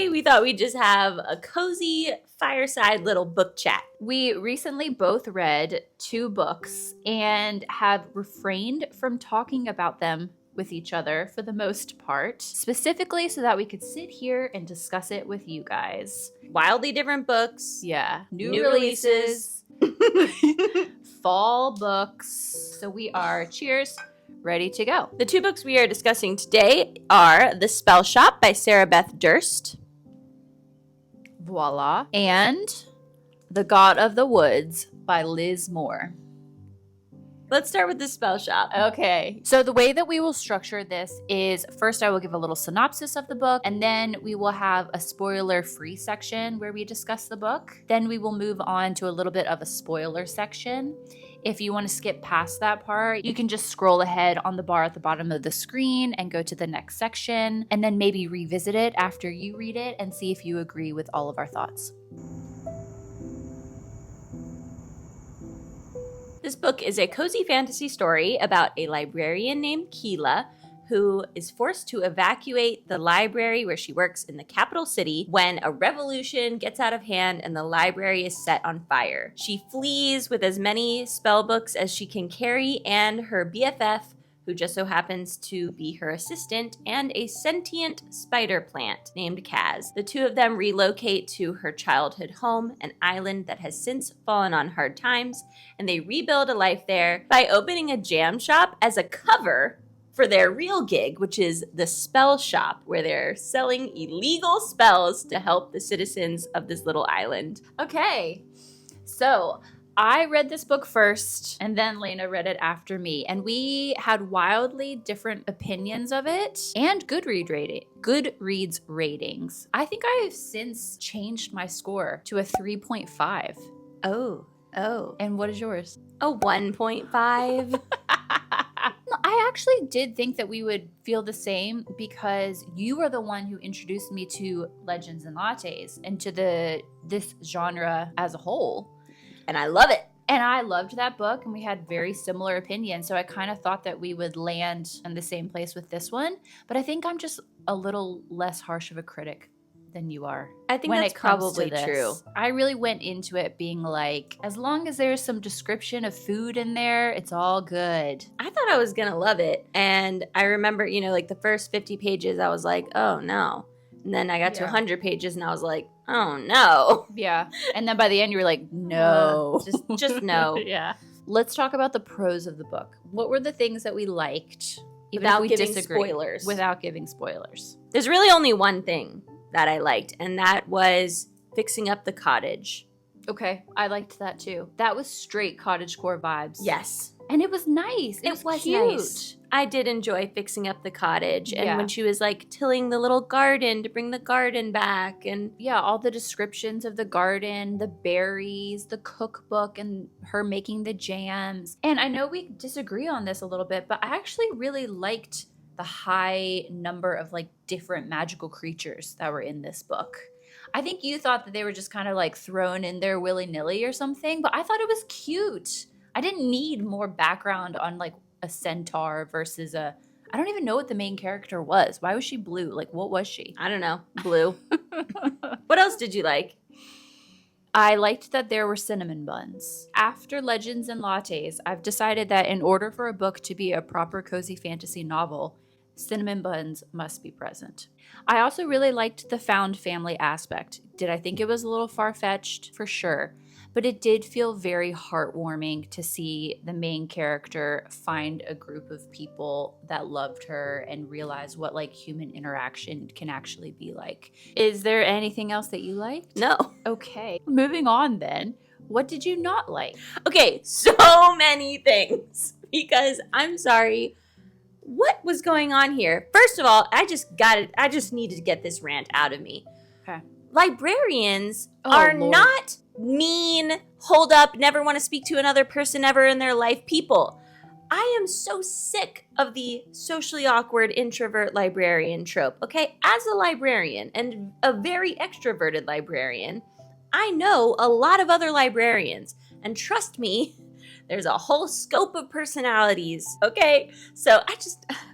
today we thought we'd just have a cozy fireside little book chat. We recently both read 2 books and have refrained from talking about them with each other for the most part, specifically so that we could sit here and discuss it with you guys. Wildly different books. Yeah. New releases. Fall books. So we are, cheers, ready to go. The 2 books we are discussing today are The Spellshop by Sarah Beth Durst. Voila. And The God of the Woods by Liz Moore. Let's start with The Spellshop. Okay. So the way that we will structure this is first I will give a little synopsis of the book, and then we will have a spoiler-free section where we discuss the book. Then we will move on to a little bit of a spoiler section. If you want to skip past that part, you can just scroll ahead on the bar at the bottom of the screen and go to the next section, and then maybe revisit it after you read it and see if you agree with all of our thoughts. This book is a cozy fantasy story about a librarian named Keela who is forced to evacuate the library where she works in the capital city when a revolution gets out of hand and the library is set on fire. She flees with as many spell books as she can carry and her BFF, who just so happens to be her assistant, and a sentient spider plant named Kaz. The 2 of them relocate to her childhood home, an island that has since fallen on hard times, and they rebuild a life there by opening a jam shop as a cover for their real gig, which is the Spellshop, where they're selling illegal spells to help the citizens of this little island. Okay, so I read this book first, and then Lena read it after me, and we had wildly different opinions of it and Goodreads ratings. I think I have since changed my score to a 3.5. Oh. And what is yours? A 1.5. I actually did think that we would feel the same because you are the one who introduced me to Legends and Lattes and to this genre as a whole. And I love it. And I loved that book, and we had very similar opinions. So I kind of thought that we would land in the same place with this one. But I think I'm just a little less harsh of a critic than you are. I think when that's it comes probably to this. true. I really went into it being like, as long as there's some description of food in there, it's all good. I thought I was going to love it. And I remember, like the first 50 pages, I was like, oh no. And then I got to 100 pages and I was like, oh no. Yeah. And then by the end you were like, no. Just no. Yeah. Let's talk about the pros of the book. What were the things that we liked? Even Without if we giving disagreed, spoilers. Without giving spoilers. There's really only one thing that I liked, and that was fixing up the cottage. Okay. I liked that too. That was straight cottagecore vibes. Yes. And it was nice. It was cute. Nice. I did enjoy fixing up the cottage. And Yeah. when she was like tilling the little garden to bring the garden back. And yeah, all the descriptions of the garden, the berries, the cookbook, and her making the jams. And I know we disagree on this a little bit, but I actually really liked the high number of like different magical creatures that were in this book. I think you thought that they were just kind of like thrown in there willy-nilly or something, but I thought it was cute. I didn't need more background on like a centaur versus I don't even know what the main character was. Why was she blue? Like, what was she? I don't know. Blue. What else did you like? I liked that there were cinnamon buns. After Legends and Lattes, I've decided that in order for a book to be a proper cozy fantasy novel, cinnamon buns must be present. I also really liked the found family aspect. Did I think it was a little far-fetched? For sure. But it did feel very heartwarming to see the main character find a group of people that loved her and realize what like human interaction can actually be like. Is there anything else that you liked? No. Okay. Moving on then. What did you not like? Okay, so many things. Because I'm sorry. What was going on here? First of all, I just needed to get this rant out of me. Okay. Librarians are Lord. not mean, hold up, never want to speak to another person ever in their life people. I am so sick of the socially awkward introvert librarian trope, okay? As a librarian and a very extroverted librarian, I know a lot of other librarians, and trust me, there's a whole scope of personalities, okay? So I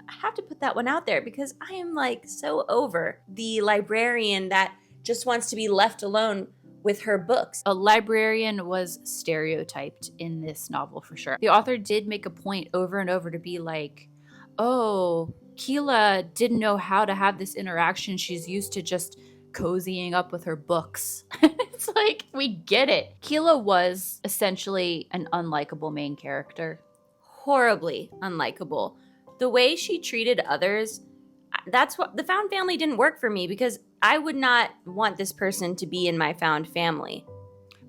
have to put that one out there because I am like so over the librarian that just wants to be left alone with her books. A librarian was stereotyped in this novel for sure. The author did make a point over and over to be like, oh, Keela didn't know how to have this interaction. She's used to just cozying up with her books. It's like, we get it. Keela was essentially an unlikable main character. Horribly unlikable. The way she treated others, that's what the found family didn't work for me, because I would not want this person to be in my found family.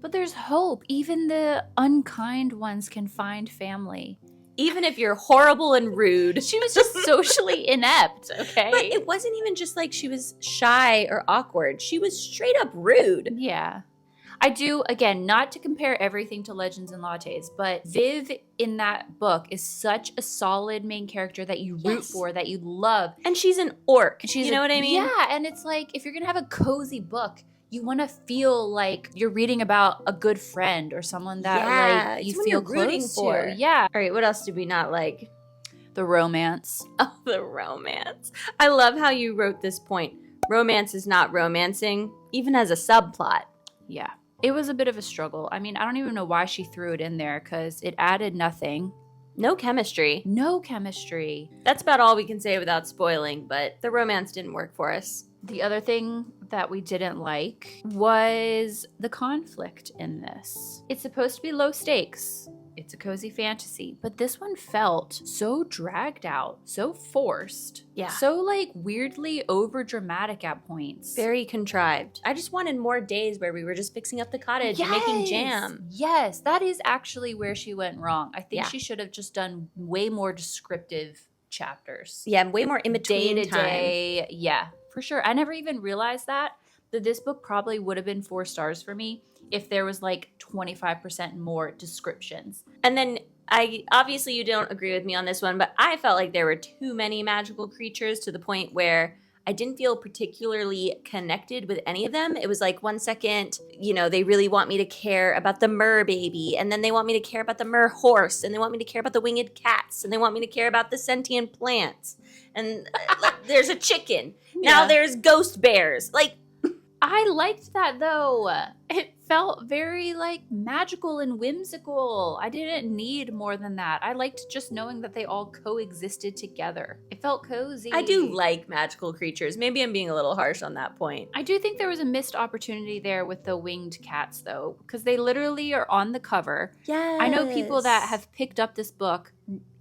But there's hope. Even the unkind ones can find family. Even if you're horrible and rude. She was just socially inept, okay? But it wasn't even just like she was shy or awkward. She was straight up rude. Yeah. I do, again, not to compare everything to Legends and Lattes, but Viv in that book is such a solid main character that you root for, that you love. And she's an orc. You know what I mean? Yeah, and it's like, if you're going to have a cozy book, you want to feel like you're reading about a good friend or someone that like you feel close to. Yeah. All right, what else did we not like? The romance. Oh, the romance. I love how you wrote this point. Romance is not romancing, even as a subplot. Yeah. It was a bit of a struggle. I mean, I don't even know why she threw it in there, because it added nothing. No chemistry. No chemistry. That's about all we can say without spoiling, but the romance didn't work for us. The other thing that we didn't like was the conflict in this. It's supposed to be low stakes. It's a cozy fantasy, but this one felt so dragged out, so forced, so like weirdly over dramatic at points. Very contrived. I just wanted more days where we were just fixing up the cottage and making jam. Yes, that is actually where she went wrong. I think she should have just done way more descriptive chapters. Yeah, way more in between day to day. Yeah, for sure. I never even realized that this book probably would have been 4 stars for me if there was like 25% more descriptions. And then obviously you don't agree with me on this one, but I felt like there were too many magical creatures to the point where I didn't feel particularly connected with any of them. It was like 1 second, they really want me to care about the mer baby, and then they want me to care about the mer horse, and they want me to care about the winged cats, and they want me to care about the sentient plants. And there's a chicken. Now there's ghost bears. Like, I liked that though. It felt very like magical and whimsical. I didn't need more than that. I liked just knowing that they all coexisted together. It felt cozy. I do like magical creatures. Maybe I'm being a little harsh on that point. I do think there was a missed opportunity there with the winged cats though, because they literally are on the cover. Yes. I know people that have picked up this book,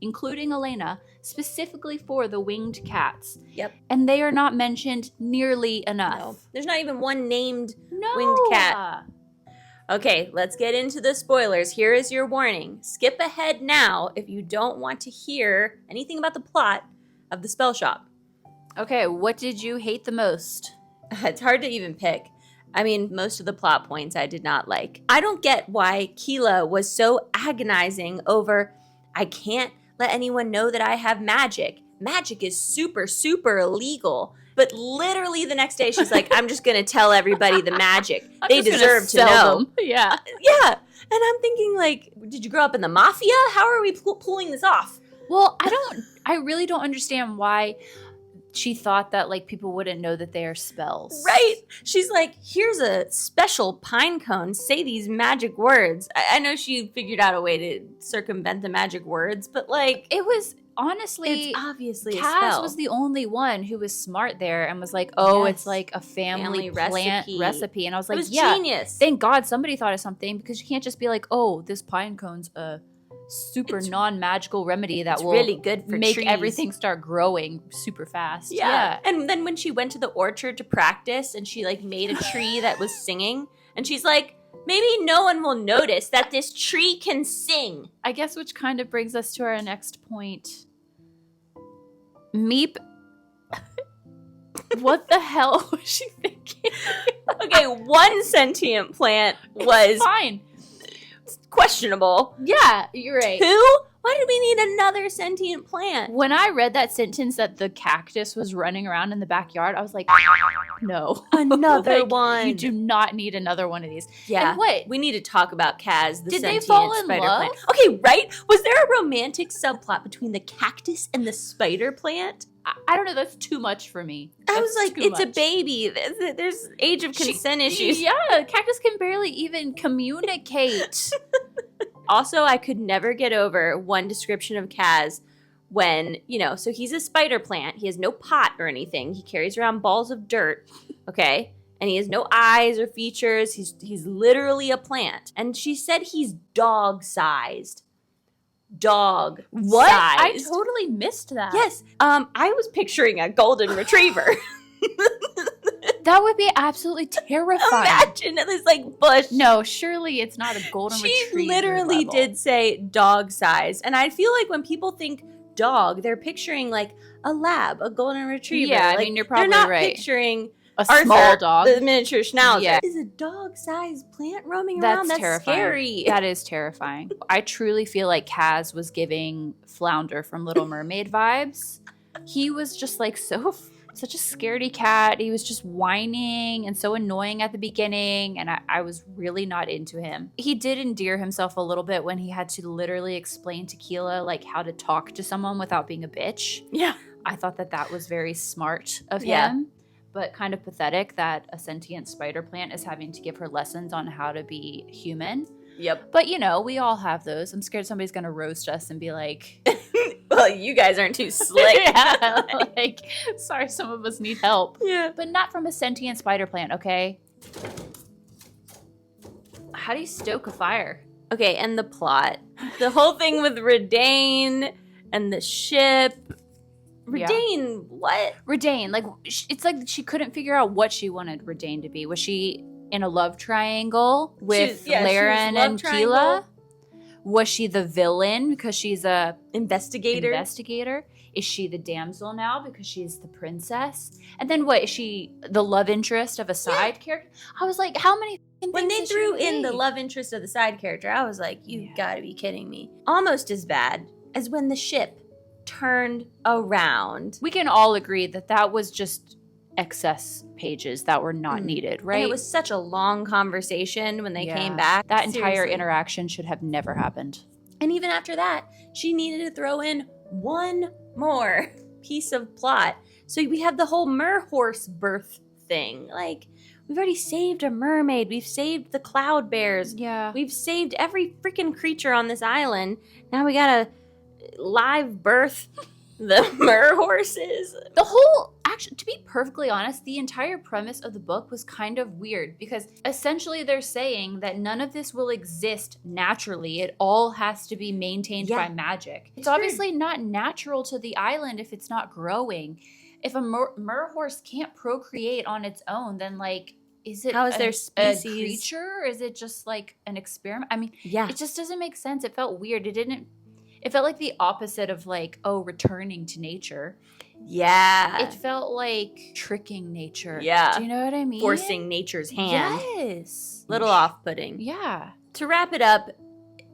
including Elena, specifically for the winged cats. Yep. And they are not mentioned nearly enough. No. There's not even one named winged cat. Okay, let's get into the spoilers. Here is your warning. Skip ahead now if you don't want to hear anything about the plot of the Spellshop. Okay, what did you hate the most? It's hard to even pick. I mean, most of the plot points I did not like. I don't get why Keela was so agonizing over, I can't let anyone know that I have magic. Magic is super, super illegal. But literally the next day, she's like, I'm just going to tell everybody the magic. They deserve to know. Them. Yeah. Yeah. And I'm thinking, like, did you grow up in the mafia? How are we pulling this off? Well, I really don't understand why she thought that, like, people wouldn't know that they are spells. Right. She's like, here's a special pine cone. Say these magic words. I know she figured out a way to circumvent the magic words, but, like, it was... Honestly, it's obviously Kaz a spell. Was the only one who was smart there and was like, oh, it's like a family plant recipe. And I was like, genius. Thank God somebody thought of something, because you can't just be like, oh, this pine cone's a super non-magical remedy that will really good for make trees. Everything start growing super fast. Yeah. And then when she went to the orchard to practice and she like made a tree that was singing, and she's like, maybe no one will notice that this tree can sing. I guess, which kind of brings us to our next point. Meep. What the hell was she thinking? Okay, one sentient plant was fine. Questionable. Yeah, you're right. 2 Why did we need another sentient plant? When I read that sentence that the cactus was running around in the backyard, I was like, no. Another Like, one. You do not need another one of these. Yeah. And what? We need to talk about Kaz, the Did they sentient fall in spider love? plant. Okay, right? Was there a romantic subplot between the cactus and the spider plant? I don't know. That's too much for me. I was That's like, too it's a much. baby. There's age of consent issues. Yeah, cactus can barely even communicate. Also, I could never get over one description of Kaz when, so he's a spider plant. He has no pot or anything. He carries around balls of dirt, okay? And he has no eyes or features. He's literally a plant. And she said he's dog-sized. What? I Dog-sized. totally missed that. Yes. I was picturing a golden retriever. That would be absolutely terrifying. Imagine this bush. No, surely it's not a golden retriever. She literally level. did say dog size. And I feel like when people think dog, they're picturing a lab, a golden retriever. Yeah, I mean, you're probably they're not right. picturing A Arthur, small dog. the miniature schnauzer. Yeah. Is a dog-sized plant roaming around? That's terrifying. scary. That is terrifying. I truly feel like Kaz was giving Flounder from Little Mermaid vibes. He was just such a scaredy cat. He was just whining and so annoying at the beginning, and I was really not into him. He did endear himself a little bit when he had to literally explain to Keela how to talk to someone without being a bitch. Yeah. I thought that was very smart of Yeah. him, but kind of pathetic that a sentient spider plant is having to give her lessons on how to be human. Yep. But, we all have those. I'm scared somebody's going to roast us and be like, Well, you guys aren't too slick. yeah, sorry, some of us need help. Yeah. But not from a sentient spider plant, okay? How do you stoke a fire? Okay, and the plot. The whole thing with Redain and the ship. Yeah. Redain, what? Redain, it's like she couldn't figure out what she wanted Redain to be. Was she in a love triangle with she was Laren love and triangle. Keela? Was she the villain because she's a Investigator. Is she the damsel now because she's the princess? And then what? Is she the love interest of a side character? I was like, how many When things they is she threw in the be? love interest of the side character, I was like, you Yeah. gotta be kidding me. Almost as bad as when the ship turned around. We can all agree that was just excess pages that were not needed, right? And it was such a long conversation when they Yeah. came back. That entire Seriously. interaction should have never happened. And even after that, she needed to throw in one more piece of plot. So we have the whole merhorse birth thing. We've already saved a mermaid. We've saved the cloud bears. Yeah. We've saved every freaking creature on this island. Now we gotta live birth the merhorses. To be perfectly honest, the entire premise of the book was kind of weird because essentially they're saying that none of this will exist naturally. It all has to be maintained Yeah. by magic. It's weird. obviously not natural to the island if it's not growing. If a merhorse can't procreate on its own, then is it How is there a species? creature? Or is it just an experiment? I mean, Yeah. it just doesn't make sense. It felt weird. It felt like the opposite of returning to nature. Yeah. It felt like tricking nature. Yeah. Do you know what I mean? Forcing nature's hand. Yes. Little off-putting. Yeah. To wrap it up,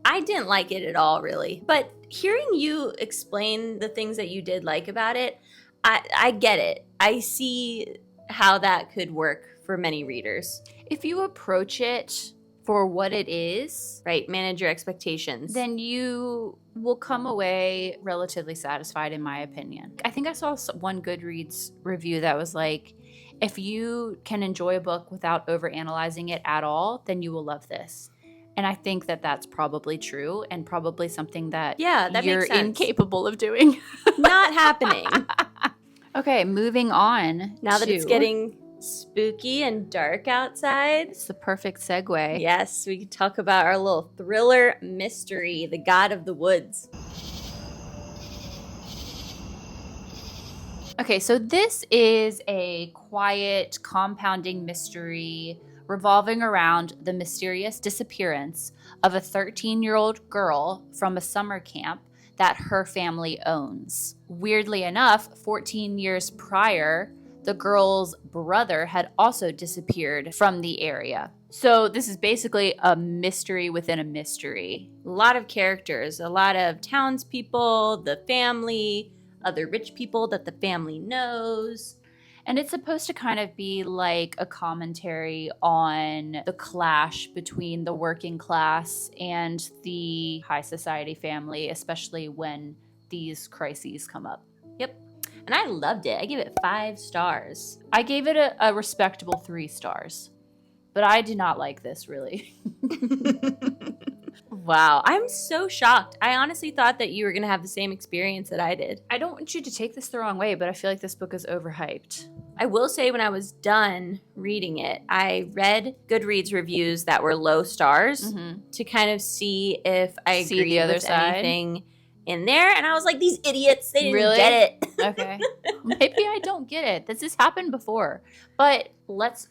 I didn't like it at all, really. But hearing you explain the things that you did like about it, I get it. I see how that could work for many readers. If you approach it for what it is, Right? Manage your expectations. then you will come away relatively satisfied, in my opinion. I think I saw one Goodreads review that was like, if you can enjoy a book without overanalyzing it at all, then you will love this. And I think that's probably true and probably something that that you're makes sense. incapable of doing. Not happening. Okay, moving on. Now that it's to- getting spooky and dark outside. It's the perfect segue. Yes, we can talk about our little thriller mystery, The God of the Woods. Okay, so this is a quiet, compounding mystery revolving around the mysterious disappearance of a 13-year-old girl from a summer camp that her family owns. Weirdly enough, 14 years prior, the girl's brother had also disappeared from the area. So this is basically a mystery within a mystery. A lot of characters, a lot of townspeople, the family, other rich people that the family knows. And it's supposed to kind of be like a commentary on the clash between the working class and the high society family, especially when these crises come up. Yep. And I loved it. I gave it 5 stars. I gave it a respectable 3 stars. But I do not like this, really. Wow. I'm so shocked. I honestly thought that you were going to have the same experience that I did. I don't want you to take this the wrong way, but I feel like this book is overhyped. I will say when I was done reading it, I read Goodreads reviews that were low stars to kind of see if I agreed with anything in there. And I was like, these idiots, they didn't get it. Okay. Maybe I don't get it. This has happened before. But let's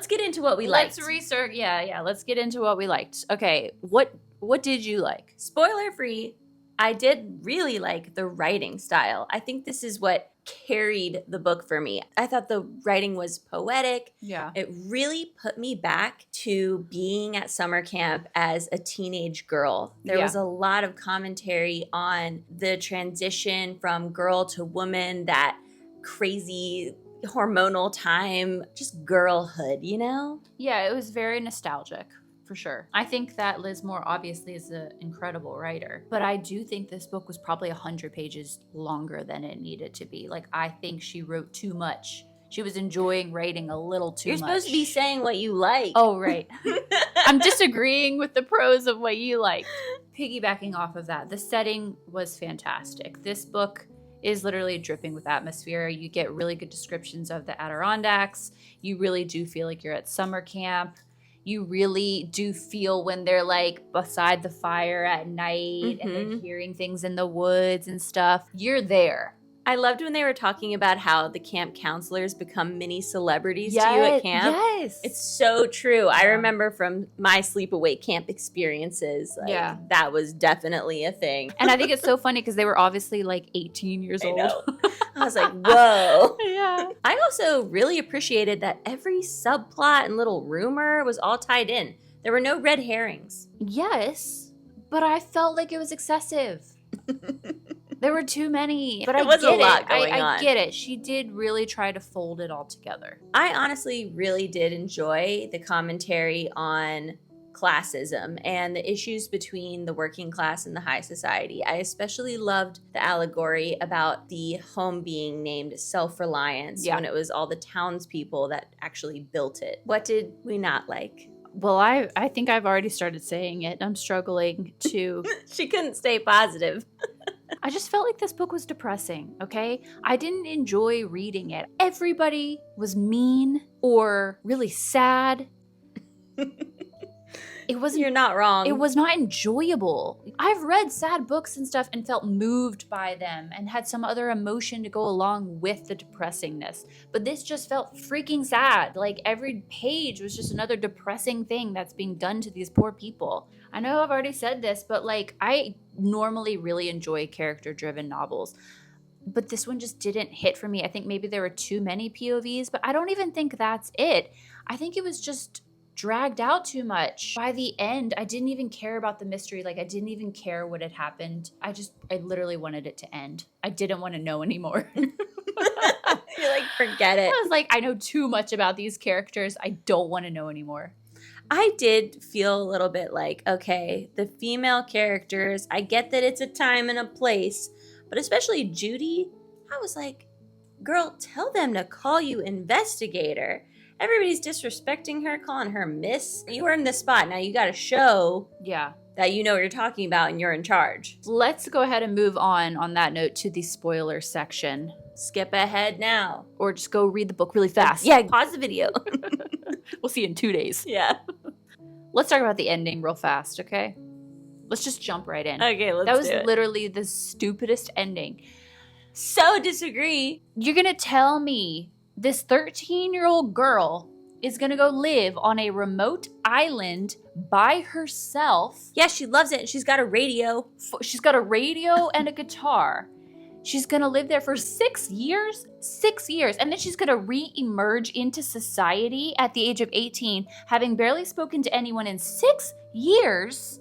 get into what we liked. Let's research. Yeah. Let's get into what we liked. Okay. What did you like? Spoiler free, I did really like the writing style. I think this is what carried the book for me. I thought the writing was poetic. Yeah. It really put me back to being at summer camp as a teenage girl. There was a lot of commentary on the transition from girl to woman, that crazy hormonal time, just girlhood, you know? Yeah, it was very nostalgic. For sure. I think that Liz Moore obviously is an incredible writer, but I do think this book was probably 100 pages longer than it needed to be. Like, I think she wrote too much. She was enjoying writing a little too much. You're supposed to be saying what you like. Oh, right. I'm disagreeing with the pros of what you like. Piggybacking off of that, the setting was fantastic. This book is literally dripping with atmosphere. You get really good descriptions of the Adirondacks. You really do feel like you're at summer camp. You really do feel when they're like beside the fire at night and they're hearing things in the woods and stuff. You're there. I loved when they were talking about how the camp counselors become mini celebrities to you at camp. Yes. It's so true. I remember from my sleepaway camp experiences, that was definitely a thing. And I think it's so funny because they were obviously like 18 years old. I was like, whoa. Yeah. I also really appreciated that every subplot and little rumor was all tied in. There were no red herrings. Yes, but I felt like it was excessive. There were too many. But there was a lot going on. I get it. She did really try to fold it all together. I honestly really did enjoy the commentary on classism and the issues between the working class and the high society. I especially loved the allegory about the home being named Self-Reliance when it was all the townspeople that actually built it. What did we not like? Well, I think I've already started saying it. I'm struggling to... She couldn't stay positive. I just felt like this book was depressing, okay? I didn't enjoy reading it. Everybody was mean or really sad. It wasn't. You're not wrong. It was not enjoyable. I've read sad books and stuff and felt moved by them and had some other emotion to go along with the depressingness. But this just felt freaking sad. Like every page was just another depressing thing that's being done to these poor people. I know I've already said this, but like I normally really enjoy character-driven novels. But this one just didn't hit for me. I think maybe there were too many POVs, but I don't even think that's it. I think it was just dragged out too much. By the end, I didn't even care about the mystery. Like I didn't even care what had happened. I literally wanted it to end. I didn't want to know anymore. You're like, forget it. I was like, I know too much about these characters. I don't want to know anymore. I did feel a little bit like, okay, the female characters, I get that it's a time and a place, but especially Judy, I was like, girl, tell them to call you investigator. Everybody's disrespecting her, calling her miss. You were in this spot. Now you got to show that you know what you're talking about and you're in charge. Let's go ahead and move on that note to the spoiler section. Skip ahead now. Or just go read the book really fast. Yeah, pause the video. We'll see you in 2 days. Yeah. Let's talk about the ending real fast, okay? Let's just jump right in. Okay, let's do it. That was literally the stupidest ending. So disagree. You're going to tell me this 13-year-old girl is going to go live on a remote island by herself. Yeah, she loves it. She's got a radio. She's got a radio and a guitar. She's going to live there for 6 years? 6 years. And then she's going to re-emerge into society at the age of 18, having barely spoken to anyone in 6 years.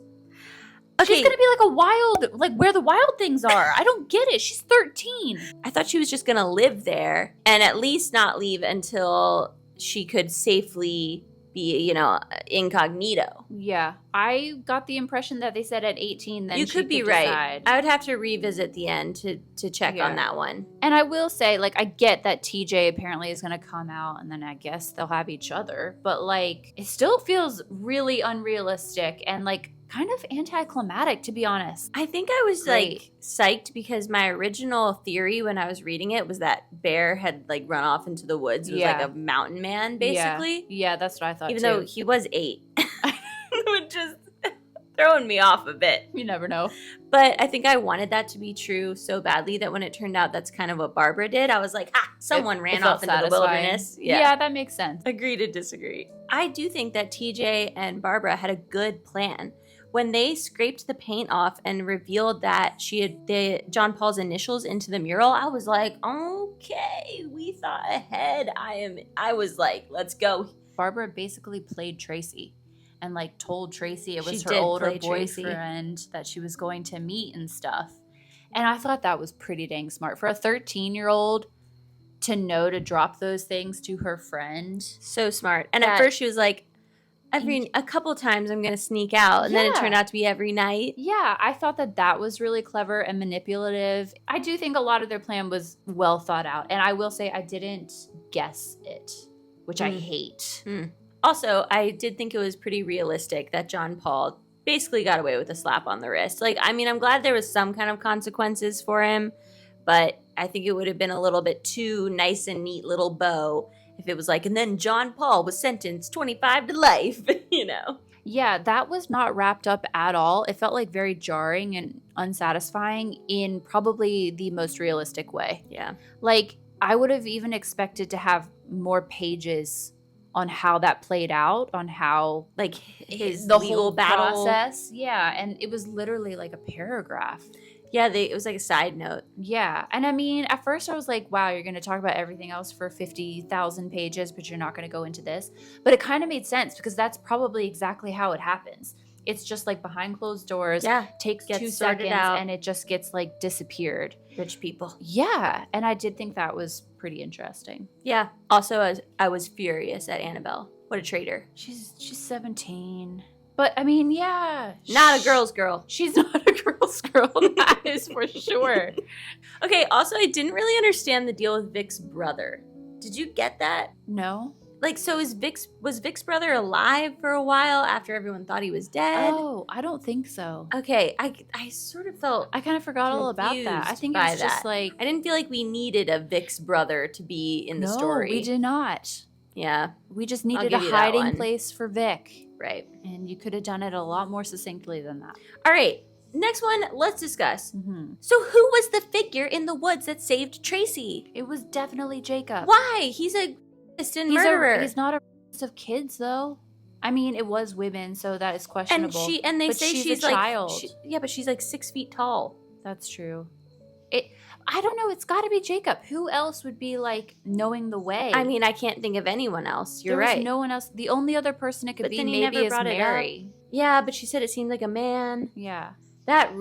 Okay. She's going to be like a wild, like where the wild things are. I don't get it. She's 13. I thought she was just going to live there and at least not leave until she could safely be, incognito. Yeah. I got the impression that they said at 18 then you she could be decide. right. I would have to revisit the end to check on that one. And I will say, like, I get that TJ apparently is going to come out and then I guess they'll have each other. But, like, it still feels really unrealistic and, like, kind of anticlimactic, to be honest. I think I was like psyched because my original theory when I was reading it was that Bear had like run off into the woods. It was like a mountain man, basically. Yeah, that's what I thought. Even though he was 8, which is throwing me off a bit. You never know. But I think I wanted that to be true so badly that when it turned out that's kind of what Barbara did, I was like, someone ran off into the wilderness. Yeah, that makes sense. Agree to disagree. I do think that TJ and Barbara had a good plan. When they scraped the paint off and revealed that she had John Paul's initials into the mural, I was like, okay, we thought ahead. I was like, let's go. Barbara basically played Tracy and like told Tracy it was She her did older play Tracy. boyfriend that she was going to meet and stuff. And I thought that was pretty dang smart. For a 13-year-old to know to drop those things to her friend. So smart. And at first she was like, a couple times I'm going to sneak out. And then it turned out to be every night. Yeah, I thought that was really clever and manipulative. I do think a lot of their plan was well thought out. And I will say I didn't guess it, which I hate. Also, I did think it was pretty realistic that John Paul basically got away with a slap on the wrist. Like, I mean, I'm glad there was some kind of consequences for him. But I think it would have been a little bit too nice and neat little bow if it was like, and then John Paul was sentenced 25 to life, Yeah, that was not wrapped up at all. It felt like very jarring and unsatisfying in probably the most realistic way. Yeah. Like, I would have even expected to have more pages on how that played out, on how, like, his the legal whole battle process. Yeah, and it was literally like a paragraph. Yeah, it was like a side note. Yeah. And I mean, at first I was like, wow, you're going to talk about everything else for 50,000 pages, but you're not going to go into this. But it kind of made sense because that's probably exactly how it happens. It's just like behind closed doors, takes 2 seconds, and it just gets like disappeared. Rich people. Yeah. And I did think that was pretty interesting. Yeah. Also, I was furious at Annabelle. What a traitor. She's 17. But, I mean, yeah. Not a girl's girl. She's not a girl's girl. That is for sure. Okay, also, I didn't really understand the deal with Vic's brother. Did you get that? No. Like, so was Vic's brother alive for a while after everyone thought he was dead? Oh, I don't think so. Okay, I sort of felt I kind of forgot all about that. I think it was just like... I didn't feel like we needed a Vic's brother to be in the story. No, we did not. Yeah. We just needed a hiding place for Vic. Right. And you could have done it a lot more succinctly than that. All right. Next one, let's discuss. Mm-hmm. So who was the figure in the woods that saved Tracy? It was definitely Jacob. Why? He's a distant murderer. He's not a racist of kids, though. I mean, it was women, so that is questionable. And they say she's a like, child. But she's like 6 feet tall. That's true. I don't know. It's got to be Jacob. Who else would be like knowing the way? I mean, I can't think of anyone else. You're There was right. no one else. The only other person it could be maybe is Mary. Yeah, but she said it seemed like a man. Yeah. That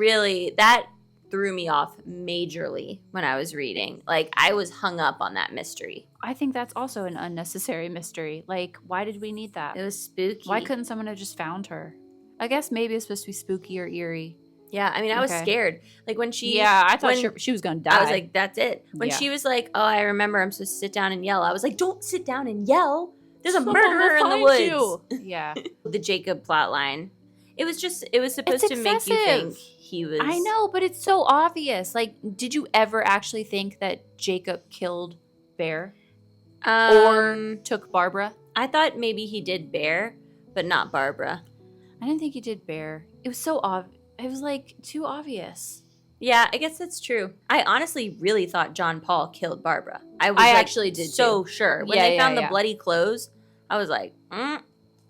threw me off majorly when I was reading. Like, I was hung up on that mystery. I think that's also an unnecessary mystery. Like, why did we need that? It was spooky. Why couldn't someone have just found her? I guess maybe it's supposed to be spooky or eerie. Yeah, I mean, I was scared. Like, when she... Yeah, I thought she was going to die. I was like, that's it. When she was like, oh, I remember I'm supposed to sit down and yell. I was like, don't sit down and yell. There's a murderer in the woods. Yeah. The Jacob plot line. It was supposed to make you think he was... I know, but it's so obvious. Like, did you ever actually think that Jacob killed Bear? Or took Barbara? I thought maybe he did Bear, but not Barbara. I didn't think he did Bear. It was so obvious. It was, like, too obvious. Yeah, I guess that's true. I honestly really thought John Paul killed Barbara. I actually did so sure. When they found the bloody clothes, I was like,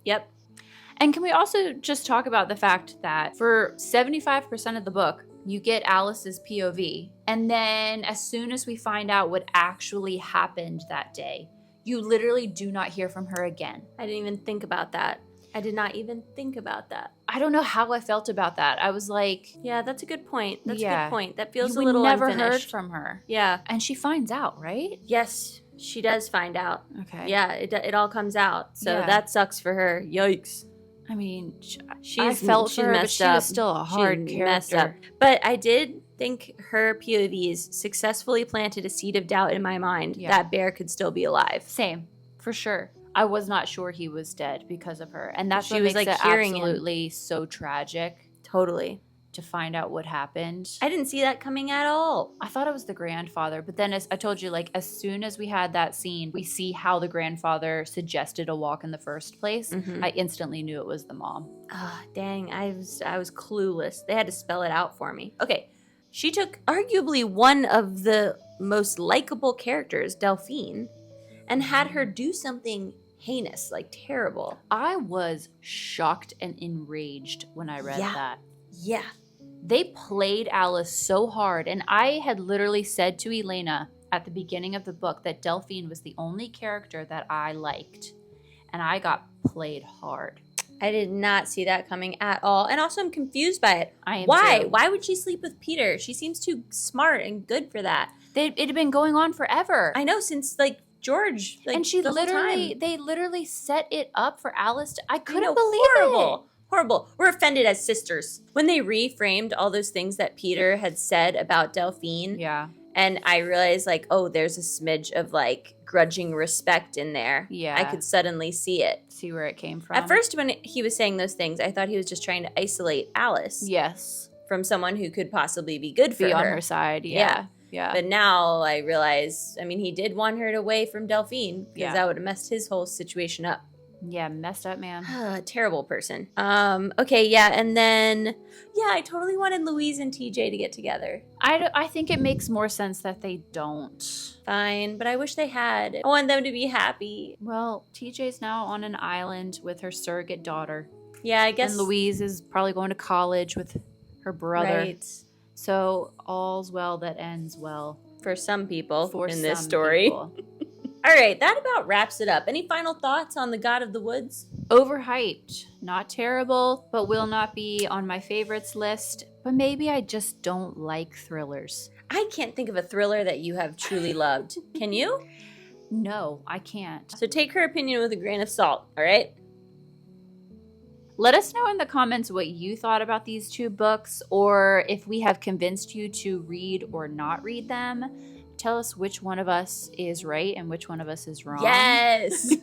yep. And can we also just talk about the fact that for 75% of the book, You get Alice's POV. And then as soon as we find out what actually happened that day, you literally do not hear from her again. I didn't even think about that. I did not even think about that. I don't know how I felt about that. I was like, yeah, that's a good point. That's a Yeah. good point. That feels you a little never unfinished. heard from her. Yeah. And she finds out, right? Yes, she does find out. Okay. Yeah, it all comes out. So Yeah. that sucks for her. Yikes. I mean, She's I felt she's for her, but messed she up. was still a hard She messed up. character. But I did think her POVs successfully planted a seed of doubt in my mind Yeah. that Bear could still be alive. Same, for sure. I was not sure he was dead because of her. And that's She what was, makes like, it hearing him. absolutely so tragic Totally. to find out what happened. I didn't see that coming at all. I thought it was the grandfather, but then as I told you, like, as soon as we had that scene, we see how the grandfather suggested a walk in the first place. Mhm. I instantly knew it was the mom. Ah, dang, I was clueless. They had to spell it out for me. Okay, she took arguably one of the most likable characters, Delphine, and had her do something heinous, like terrible. I was shocked and enraged when I read Yeah. that. Yeah. They played Alice so hard, and I had literally said to Elena at the beginning of the book that Delphine was the only character that I liked, and I got played hard. I did not see that coming at all. And also I'm confused by it. I am Why? too. Why would she sleep with Peter? She seems too smart and good for that. It had been going on forever. I know, since like George. Like, and she the whole literally, time. they literally set it up for Alice to, I I couldn't know, believe horrible. it. Horrible. We're offended as sisters. When they reframed all those things that Peter had said about Delphine, Yeah. and I realized, like, oh, there's a smidge of, like, grudging respect in there. Yeah. I could suddenly see it. See where it came from. At first, when he was saying those things, I thought he was just trying to isolate Alice yes. from someone who could possibly be good for Be her. on her side. Yeah. Yeah. But now I realize, I mean, he did want her away from Delphine because Yeah. that would have messed his whole situation up. Yeah, messed up, man. Terrible person. Okay, yeah, and then, yeah, I totally wanted Louise and TJ to get together. I think it makes more sense that they don't. Fine, but I wish they had. I want them to be happy. Well, TJ's now on an island with her surrogate daughter. Yeah, I guess. And Louise is probably going to college with her brother. Right. So all's well that ends well. For some people For in this some story. people. All right, that about wraps it up. Any final thoughts on The God of the Woods? Overhyped. Not terrible, but will not be on my favorites list. But maybe I just don't like thrillers. I can't think of a thriller that you have truly loved. Can you? No, I can't. So take her opinion with a grain of salt, all right? Let us know in the comments what you thought about these two books, or if we have convinced you to read or not read them. Tell us which one of us is right and which one of us is wrong. Yes.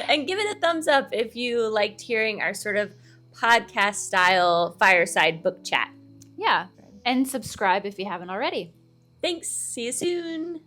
And give it a thumbs up if you liked hearing our sort of podcast style fireside book chat. Yeah. And subscribe if you haven't already. Thanks. See you soon.